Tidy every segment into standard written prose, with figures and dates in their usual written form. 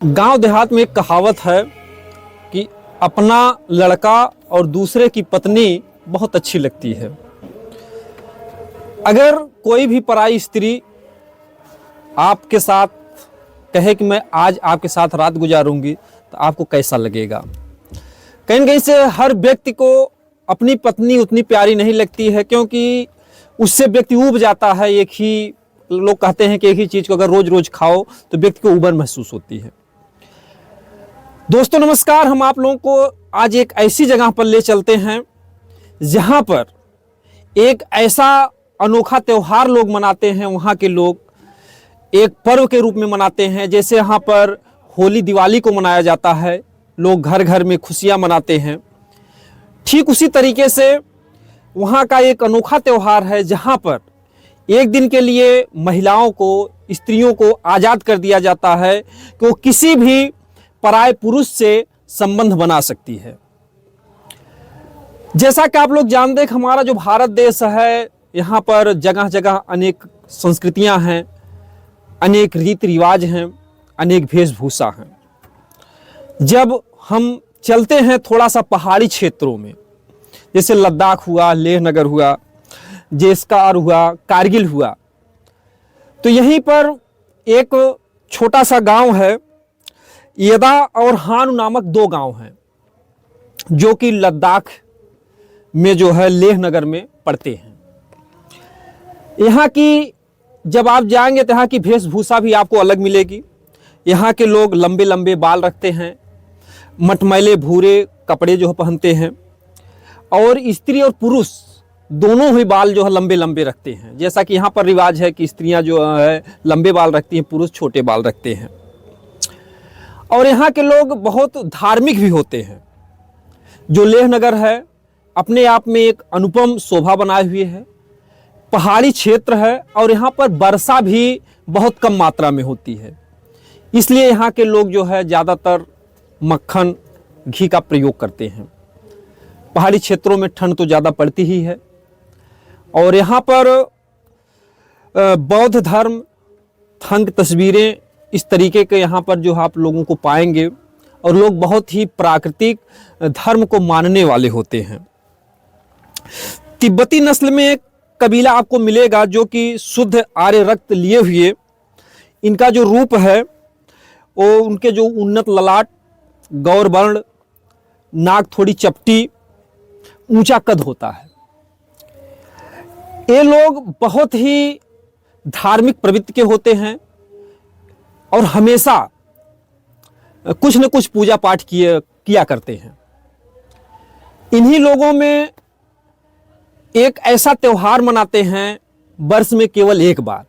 गांव देहात में एक कहावत है कि अपना लड़का और दूसरे की पत्नी बहुत अच्छी लगती है। अगर कोई भी पराई स्त्री आपके साथ कहे कि मैं आज आपके साथ रात गुजारूंगी तो आपको कैसा लगेगा। कहीं न कहीं से हर व्यक्ति को अपनी पत्नी उतनी प्यारी नहीं लगती है, क्योंकि उससे व्यक्ति ऊब जाता है। एक ही लोग कहते हैं कि एक ही चीज़ को अगर रोज रोज खाओ तो व्यक्ति को उबर महसूस होती है। दोस्तों नमस्कार, हम आप लोगों को आज एक ऐसी जगह पर ले चलते हैं जहां पर एक ऐसा अनोखा त्यौहार लोग मनाते हैं। वहां के लोग एक पर्व के रूप में मनाते हैं। जैसे यहाँ पर होली दिवाली को मनाया जाता है, लोग घर घर में खुशियां मनाते हैं, ठीक उसी तरीके से वहाँ का एक अनोखा त्यौहार है जहाँ पर एक दिन के लिए महिलाओं को, स्त्रियों को आज़ाद कर दिया जाता है कि वो किसी भी पराये पुरुष से संबंध बना सकती है। जैसा कि आप लोग जानते हैं कि हमारा जो भारत देश है, यहाँ पर जगह जगह अनेक संस्कृतियाँ हैं, अनेक रीति रिवाज हैं, अनेक वेशभूषा हैं। जब हम चलते हैं थोड़ा सा पहाड़ी क्षेत्रों में, जैसे लद्दाख हुआ, लेह नगर हुआ, जेस्कार हुआ, कारगिल हुआ, तो यहीं पर एक छोटा सा गांव है, यदा और हानु नामक दो गांव हैं जो कि लद्दाख में जो है लेह नगर में पड़ते हैं। यहाँ की जब आप जाएंगे तो यहाँ की वेशभूषा भी आपको अलग मिलेगी। यहाँ के लोग लंबे लंबे बाल रखते हैं, मटमैले भूरे कपड़े जो पहनते हैं, और स्त्री और पुरुष दोनों ही बाल जो है लंबे लंबे रखते हैं। जैसा कि यहाँ पर रिवाज है कि स्त्रियाँ जो है लंबे बाल रखती हैं, पुरुष छोटे बाल रखते हैं। और यहाँ के लोग बहुत धार्मिक भी होते हैं। जो लेह नगर है अपने आप में एक अनुपम शोभा बनाए हुए है, पहाड़ी क्षेत्र है और यहाँ पर वर्षा भी बहुत कम मात्रा में होती है। इसलिए यहाँ के लोग जो है ज़्यादातर मक्खन घी का प्रयोग करते हैं। पहाड़ी क्षेत्रों में ठंड तो ज़्यादा पड़ती ही है। और यहाँ पर बौद्ध धर्म, थंग तस्वीरें, इस तरीके के यहाँ पर जो आप लोगों को पाएंगे। और लोग बहुत ही प्राकृतिक धर्म को मानने वाले होते हैं। तिब्बती नस्ल में एक कबीला आपको मिलेगा जो कि शुद्ध आर्य रक्त लिए हुए, इनका जो रूप है वो उनके जो उन्नत ललाट, गौर वर्ण, नाक थोड़ी चपटी, ऊंचा कद होता है। ये लोग बहुत ही धार्मिक प्रवृत्ति के होते हैं और हमेशा कुछ न कुछ पूजा पाठ किया करते हैं। इन्हीं लोगों में एक ऐसा त्यौहार मनाते हैं वर्ष में केवल एक बार।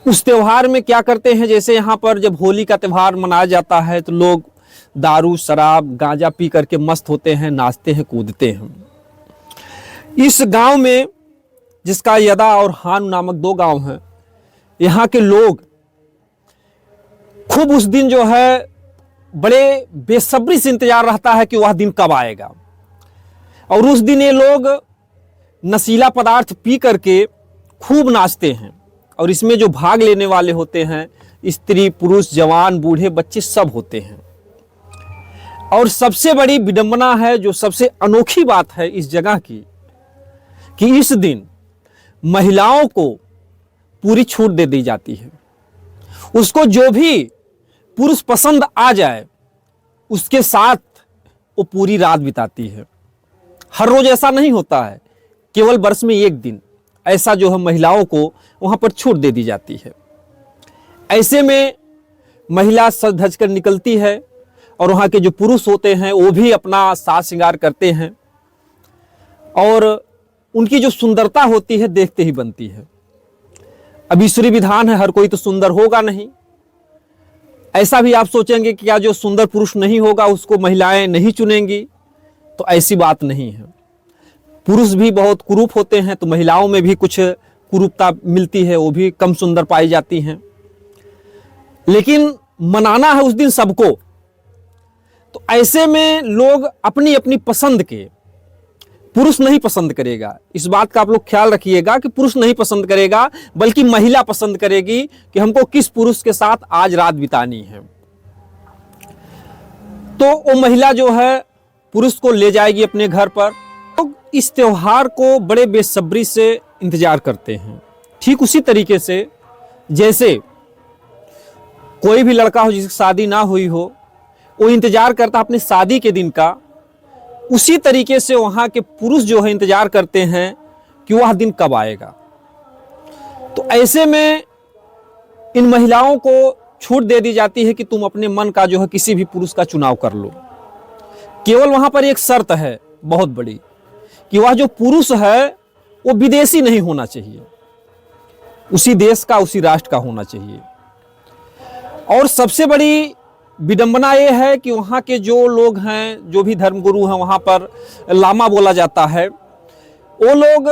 उस त्यौहार में क्या करते हैं, जैसे यहाँ पर जब होली का त्यौहार मनाया जाता है तो लोग दारू शराब गांजा पी करके मस्त होते हैं, नाचते हैं, कूदते हैं। इस गांव में, जिसका यदा और हानु नामक दो गांव हैं, यहाँ के लोग खूब उस दिन जो है बड़े बेसब्री से इंतजार रहता है कि वह दिन कब आएगा। और उस दिन ये लोग नशीला पदार्थ पी करके खूब नाचते हैं। और इसमें जो भाग लेने वाले होते हैं, स्त्री पुरुष जवान बूढ़े बच्चे सब होते हैं। और सबसे बड़ी विडंबना है, जो सबसे अनोखी बात है इस जगह की, कि इस दिन महिलाओं को पूरी छूट दे दी जाती है। उसको जो भी पुरुष पसंद आ जाए उसके साथ वो पूरी रात बिताती है। हर रोज ऐसा नहीं होता है, केवल वर्ष में एक दिन ऐसा जो है महिलाओं को वहां पर छूट दे दी जाती है। ऐसे में महिला सज धज कर निकलती है और वहाँ के जो पुरुष होते हैं वो भी अपना साज श्रृंगार करते हैं। और उनकी जो सुंदरता होती है देखते ही बनती है। अब ईश्वरी विधान है, हर कोई तो सुंदर होगा नहीं। ऐसा भी आप सोचेंगे कि क्या जो सुंदर पुरुष नहीं होगा उसको महिलाएं नहीं चुनेंगी, तो ऐसी बात नहीं है। पुरुष भी बहुत कुरूप होते हैं तो महिलाओं में भी कुछ कुरूपता मिलती है, वो भी कम सुंदर पाई जाती हैं। लेकिन मनाना है उस दिन सबको, तो ऐसे में लोग अपनी अपनी पसंद के पुरुष नहीं पसंद करेगा। इस बात का आप लोग ख्याल रखिएगा कि पुरुष नहीं पसंद करेगा, बल्कि महिला पसंद करेगी कि हमको किस पुरुष के साथ आज रात बितानी है। तो वो महिला जो है पुरुष को ले जाएगी अपने घर पर। तो इस त्योहार को बड़े बेसब्री से इंतजार करते हैं। ठीक उसी तरीके से जैसे कोई भी लड़का हो जिसकी शादी ना हुई हो, वो इंतजार करता अपने शादी के दिन का, उसी तरीके से वहाँ के पुरुष जो है इंतजार करते हैं कि वह दिन कब आएगा। तो ऐसे में इन महिलाओं को छूट दे दी जाती है कि तुम अपने मन का जो है किसी भी पुरुष का चुनाव कर लो। केवल वहाँ पर एक शर्त है बहुत बड़ी, कि वह जो पुरुष है वो विदेशी नहीं होना चाहिए, उसी देश का, उसी राष्ट्र का होना चाहिए। और सबसे बड़ी विडंबना ये है कि वहाँ के जो लोग हैं, जो भी धर्मगुरु हैं, वहाँ पर लामा बोला जाता है, वो लोग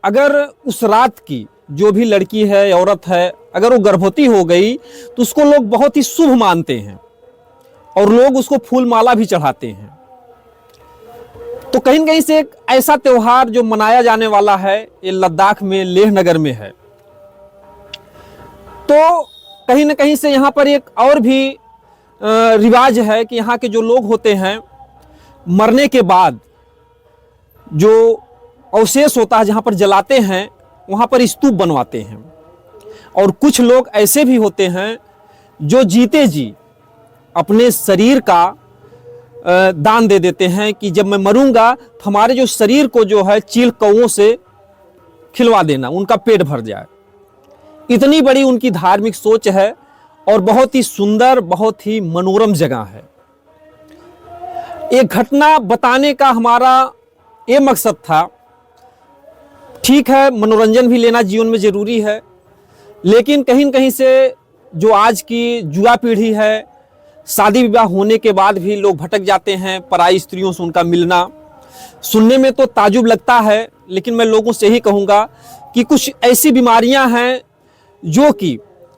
अगर उस रात की जो भी लड़की है, औरत है, अगर वो गर्भवती हो गई तो उसको लोग बहुत ही शुभ मानते हैं और लोग उसको फूल माला भी चढ़ाते हैं। तो कहीं न कहीं से एक ऐसा त्योहार जो मनाया जाने वाला है, ये लद्दाख में, लेह नगर में है। तो कहीं न कहीं से यहाँ पर एक और भी रिवाज है कि यहाँ के जो लोग होते हैं, मरने के बाद जो अवशेष होता है जहाँ पर जलाते हैं, वहाँ पर स्तूप बनवाते हैं। और कुछ लोग ऐसे भी होते हैं जो जीते जी अपने शरीर का दान दे देते हैं कि जब मैं मरूंगा तो हमारे जो शरीर को जो है चील कौओं से खिलवा देना, उनका पेट भर जाए। इतनी बड़ी उनकी धार्मिक सोच है और बहुत ही सुंदर, बहुत ही मनोरम जगह है। एक घटना बताने का हमारा ये मकसद था। ठीक है, मनोरंजन भी लेना जीवन में जरूरी है, लेकिन कहीं न कहीं से जो आज की युवा पीढ़ी है, शादी विवाह होने के बाद भी लोग भटक जाते हैं, पराई स्त्रियों से उनका मिलना सुनने में तो ताजुब लगता है, लेकिन मैं लोगों से ही कहूँगा कि कुछ ऐसी बीमारियां हैं जो कि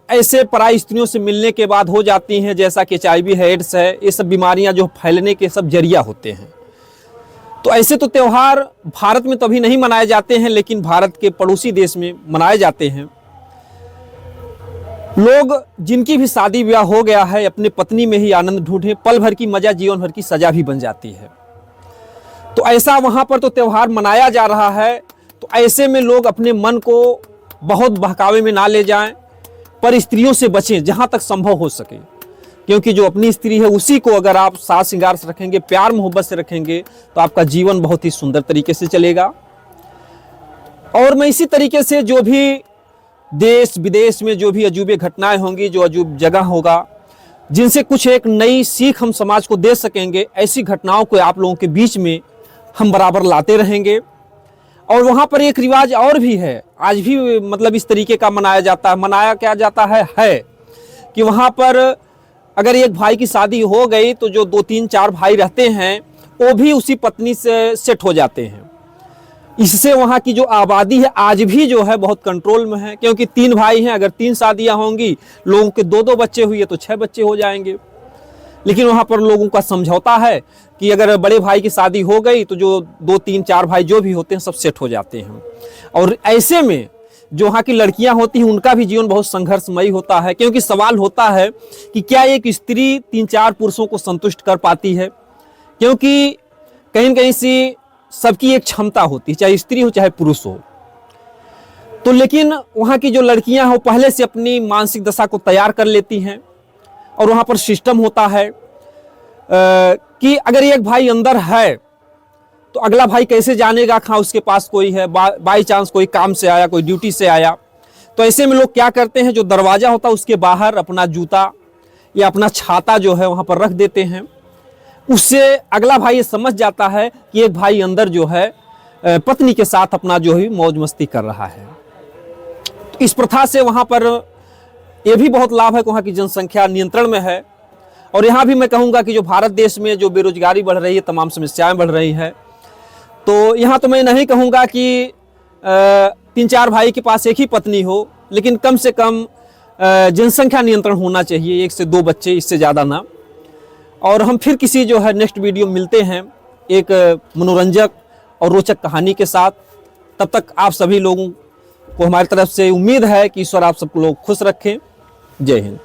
ऐसे पराई स्त्रियों से मिलने के बाद हो जाती हैं, जैसा कि HIV है, एड्स है, ये सब बीमारियां जो फैलने के सब जरिया होते हैं। तो ऐसे तो त्यौहार भारत में तो अभी नहीं मनाए जाते हैं, लेकिन भारत के पड़ोसी देश में मनाए जाते हैं। लोग जिनकी भी शादी ब्याह हो गया है अपने पत्नी में ही आनंद ढूंढें, पल भर की मजा जीवन भर की सजा भी बन जाती है। तो ऐसा वहाँ पर तो त्यौहार मनाया जा रहा है। तो ऐसे में लोग अपने मन को बहुत बहकावे में ना ले जाएं, पर स्त्रियों से बचें जहाँ तक संभव हो सके, क्योंकि जो अपनी स्त्री है उसी को अगर आप साज श्रृंगार से रखेंगे, प्यार मोहब्बत से रखेंगे, तो आपका जीवन बहुत ही सुंदर तरीके से चलेगा। और मैं इसी तरीके से जो भी देश विदेश में जो भी अजूबे घटनाएं होंगी, जो अजूब जगह होगा, जिनसे कुछ एक नई सीख हम समाज को दे सकेंगे, ऐसी घटनाओं को आप लोगों के बीच में हम बराबर लाते रहेंगे। और वहाँ पर एक रिवाज और भी है, आज भी मतलब इस तरीके का मनाया जाता है। मनाया क्या जाता है कि वहाँ पर अगर एक भाई की शादी हो गई तो जो 2-3-4 भाई रहते हैं वो भी उसी पत्नी से सेट हो जाते हैं। इससे वहाँ की जो आबादी है आज भी जो है बहुत कंट्रोल में है, क्योंकि 3 भाई हैं, अगर 3 शादियाँ होंगी, लोगों के 2-2 बच्चे हुए तो 6 बच्चे हो जाएंगे। लेकिन वहाँ पर लोगों का समझौता है कि अगर बड़े भाई की शादी हो गई तो जो 2-3-4 भाई जो भी होते हैं सब सेट हो जाते हैं। और ऐसे में जो वहाँ की लड़कियां होती हैं उनका भी जीवन बहुत संघर्षमयी होता है, क्योंकि सवाल होता है कि क्या एक स्त्री 3-4 पुरुषों को संतुष्ट कर पाती है, क्योंकि कहीं न कहीं से सबकी एक क्षमता होती है, चाहे स्त्री हो चाहे पुरुष हो। तो लेकिन वहाँ की जो लड़कियां हैं वो पहले से अपनी मानसिक दशा को तैयार कर लेती हैं। और वहाँ पर सिस्टम होता है कि अगर एक भाई अंदर है तो अगला भाई कैसे जानेगा कहाँ उसके पास कोई है, बाई चांस कोई काम से आया, कोई ड्यूटी से आया। तो ऐसे में लोग क्या करते हैं, जो दरवाज़ा होता है उसके बाहर अपना जूता या अपना छाता जो है वहाँ पर रख देते हैं। उससे अगला भाई ये समझ जाता है कि एक भाई अंदर जो है पत्नी के साथ अपना जो है मौज मस्ती कर रहा है। तो इस प्रथा से वहाँ पर ये भी बहुत लाभ है कि वहाँ की जनसंख्या नियंत्रण में है। और यहाँ भी मैं कहूँगा कि जो भारत देश में जो बेरोजगारी बढ़ रही है, तमाम समस्याएं बढ़ रही हैं, तो यहाँ तो मैं नहीं कहूँगा कि 3-4 भाई के पास एक ही पत्नी हो, लेकिन कम से कम जनसंख्या नियंत्रण होना चाहिए, 1 से 2 बच्चे, इससे ज़्यादा ना। और हम फिर किसी जो है नेक्स्ट वीडियो मिलते हैं एक मनोरंजक और रोचक कहानी के साथ। तब तक आप सभी लोगों को हमारी तरफ से उम्मीद है कि ईश्वर आप सब लोग खुश रखें। जय हिंद।